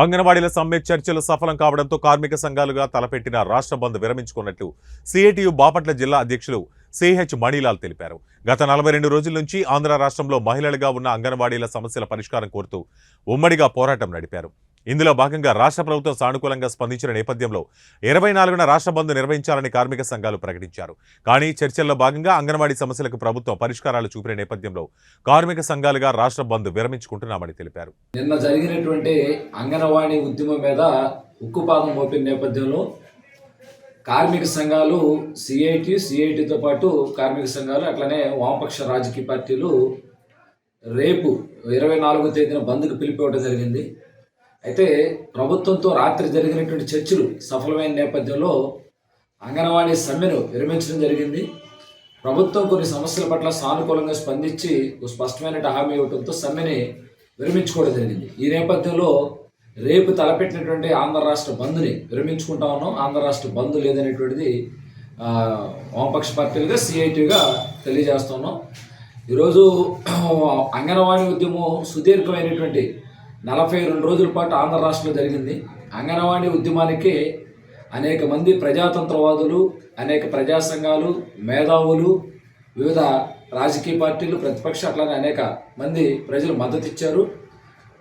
అంగన్వాడీల సమ్మె చర్చలు సఫలం కావడంతో కార్మిక సంఘాలుగా తలపెట్టిన రాష్ట్ర బంద్ విరమించుకున్నట్లు సిఐటియు బాపట్ల జిల్లా అధ్యక్షులు సిహెచ్ మణిలాల్ తెలిపారు. గత 42 రోజుల నుంచి ఆంధ్ర రాష్ట్రంలో మహిళలుగా ఉన్న అంగన్వాడీల సమస్యల పరిష్కారం కోరుతూ ఉమ్మడిగా పోరాటం నడిపారు. ఇందులో భాగంగా రాష్ట్ర ప్రభుత్వం సానుకూలంగా స్పందించిన నేపథ్యంలో 24న రాష్ట్ర బంద్ నిర్వహించాలని కార్మిక సంఘాలు ప్రకటించారు. కానీ చర్చల్లో భాగంగా అంగన్వాడీ సమస్యలకు ప్రభుత్వం పరిష్కారాలు చూపిన నేపథ్యంలో కార్మిక సంఘాలుగా రాష్ట్ర బంద్ విరమించుకుంటున్నామని తెలిపారు. నిన్న జరిగినటువంటి అంగన్వాడీ ఉద్యమం మీద ఉక్కుపాదం మోపిన నేపథ్యంలో కార్మిక సంఘాలు సిఐటితో పాటు కార్మిక సంఘాలు అట్లనే వామపక్ష రాజకీయ పార్టీలు రేపు 24వ తేదీన బంద్కు పిలిపివ్వడం జరిగింది. అయితే ప్రభుత్వంతో రాత్రి జరిగినటువంటి చర్చలు సఫలమైన నేపథ్యంలో అంగన్వాడీ సమ్మెను విరమించడం జరిగింది. ప్రభుత్వం కొన్ని సమస్యల పట్ల సానుకూలంగా స్పందించి స్పష్టమైన హామీ ఇవ్వడంతో సమ్మెని విరమించుకోవడం జరిగింది. ఈ నేపథ్యంలో రేపు తలపెట్టినటువంటి ఆంధ్ర రాష్ట్ర బంద్ని విరమించుకుంటా ఉన్నాం. ఆంధ్ర రాష్ట్ర బంద్ లేదనేటువంటిది వామపక్ష పార్టీలుగా సిఐటిగా తెలియజేస్తున్నాం. ఈరోజు అంగన్వాడీ ఉద్యమం సుదీర్ఘమైనటువంటి 42 రోజుల పాటు ఆంధ్ర రాష్ట్రంలో జరిగింది. అంగన్వాడీ ఉద్యమానికి అనేక మంది ప్రజాతంత్రవాదులు, అనేక ప్రజా సంఘాలు, మేధావులు, వివిధ రాజకీయ పార్టీలు, ప్రతిపక్ష అట్లానే అనేక మంది ప్రజలు మద్దతు ఇచ్చారు.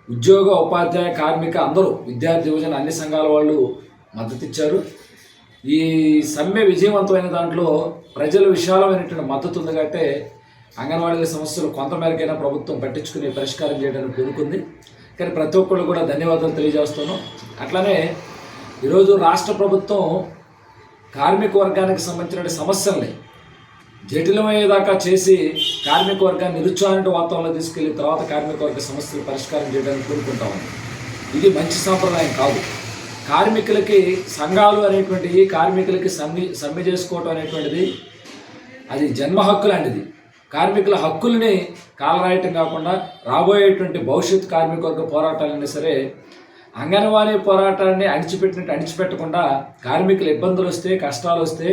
ఉద్యోగ, ఉపాధ్యాయ, కార్మిక అందరూ, విద్యార్థి, యువజన అన్ని సంఘాల వాళ్ళు మద్దతు ఇచ్చారు. ఈ సమ్మె విజయవంతమైన దాంట్లో ప్రజల విశాలమైనటువంటి మద్దతు ఉంది కాబట్టి అంగన్వాడీల సమస్యలు కొంతమేరకైనా ప్రభుత్వం పట్టించుకుని పరిష్కారం చేయడానికి పూనుకుంది. కానీ ప్రతి ఒక్కళ్ళు కూడా ధన్యవాదాలు తెలియజేస్తున్నాం. అట్లానే ఈరోజు రాష్ట్ర ప్రభుత్వం కార్మిక వర్గానికి సంబంధించిన సమస్యల్ని జటిలమయ్యేదాకా చేసి కార్మిక వర్గాన్ని నిరుత్సాహమైన వాతావరణంలో తీసుకెళ్లిన తర్వాత కార్మిక వర్గ సమస్యలు పరిష్కారం చేయడానికి కోరుకుంటా ఉంది. ఇది మంచి సాంప్రదాయం కాదు. కార్మికులకి సంఘాలు అనేటువంటివి, కార్మికులకి సమ్మె చేసుకోవటం అనేటువంటిది అది జన్మ హక్కు లాంటిది. కార్మికుల హక్కుల్ని కాలరాయటం కాకుండా రాబోయేటువంటి భవిష్యత్ కార్మిక వర్గ పోరాటాలైనా సరే అంగన్వాడీ పోరాటాన్ని అణిచిపెట్టకుండా కార్మికుల ఇబ్బందులు వస్తే, కష్టాలు వస్తే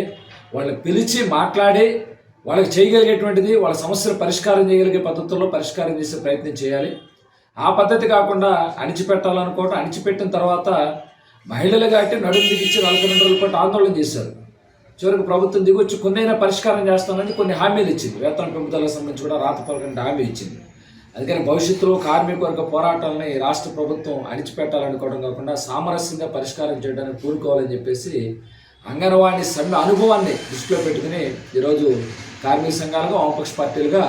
వాళ్ళని పిలిచి మాట్లాడి వాళ్ళకి చేయగలిగేటువంటిది, వాళ్ళ సమస్యలు పరిష్కారం చేయగలిగే పద్ధతుల్లో పరిష్కారం చేసే ప్రయత్నం చేయాలి. ఆ పద్ధతి కాకుండా అణిచిపెట్టాలనుకోవటం, అణిచిపెట్టిన తర్వాత మహిళలు కాబట్టి నడుము దిగిచ్చి 42 రోజుల పాటు ఆందోళన చేశారు. చివరికి ప్రభుత్వం దిగొచ్చి కొన్నైనా పరిష్కారం చేస్తానని కొన్ని హామీలు ఇచ్చింది. వేతన పెంపుదలకు సంబంధించి కూడా రాతపూర్వకంగా హామీ ఇచ్చింది. అందుకని భవిష్యత్తులో కార్మిక వర్గ పోరాటాలని రాష్ట్ర ప్రభుత్వం అణిచిపెట్టాలనుకోవడం కాకుండా సామరస్యంగా పరిష్కారం చేయడానికి పూనుకోవాలని చెప్పేసి అంగన్వాడీ సమ్మె అనుభవాన్ని దృష్టిలో పెట్టుకుని ఈరోజు కార్మిక సంఘాలుగా, వామపక్ష పార్టీలుగా